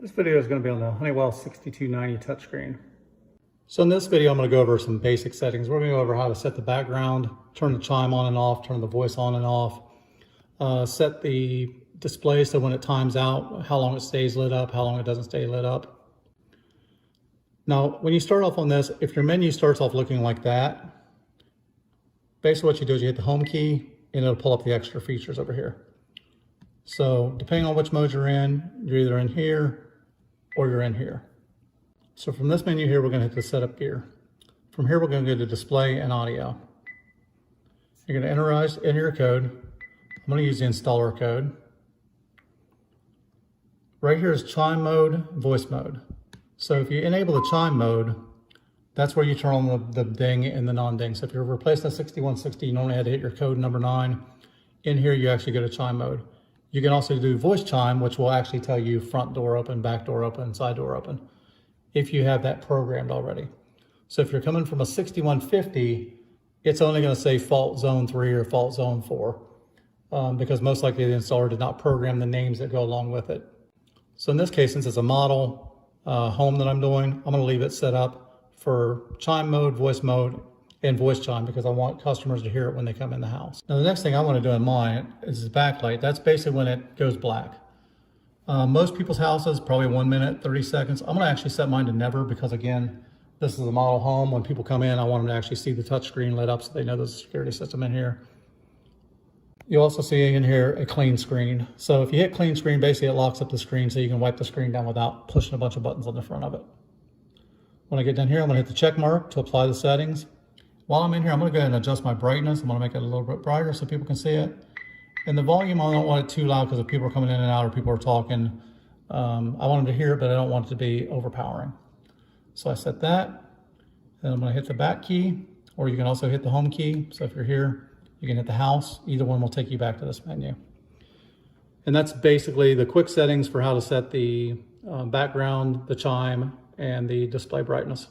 This video is going to be on the Honeywell 6290 touchscreen. So in this video, I'm going to go over some basic settings. We're going to go over how to set the background, turn the chime on and off, turn the voice on and off, set the display so when it times out, how long it stays lit up, how long it doesn't stay lit up. Now, when you start off on this, if your menu starts off looking like that, basically what you do is you hit the home key and it'll pull up the extra features over here. So depending on which mode you're either in here or you're in here. So from this menu here, we're going to hit the setup gear. From here, we're going to go to display and audio. You're going to enter your code. I'm going to use the installer code. Right here is chime mode, voice mode. So if you enable the chime mode, that's where you turn on the ding and the non-ding. So if you're replacing a 6160, you normally had to hit your code number 9. In here, you actually go to chime mode. You can also do voice chime, which will actually tell you front door open, back door open, side door open, if you have that programmed already. So if you're coming from a 6150, it's only going to say fault zone 3 or fault zone 4, because most likely the installer did not program the names that go along with it. So in this case, since it's a model home that I'm doing, I'm going to leave it set up for chime mode, and voice chime, because I want customers to hear it when they come in the house. Now the next thing I want to do in mine is the backlight. That's basically when it goes black. Most people's houses, probably 1 minute, 30 seconds. I'm going to actually set mine to never, because again, this is a model home. When people come in, I want them to actually see the touchscreen lit up so they know there's a security system in here. You also see in here a clean screen. So if you hit clean screen, basically it locks up the screen so you can wipe the screen down without pushing a bunch of buttons on the front of it. When I get down here, I'm going to hit the check mark to apply the settings. While I'm in here, I'm going to go ahead and adjust my brightness. I'm going to make it a little bit brighter so people can see it. And the volume, I don't want it too loud because if people are coming in and out or people are talking, I want them to hear it, but I don't want it to be overpowering. So I set that. Then I'm going to hit the back key, or you can also hit the home key. So if you're here, you can hit the house. Either one will take you back to this menu. And that's basically the quick settings for how to set the background, the chime, and the display brightness.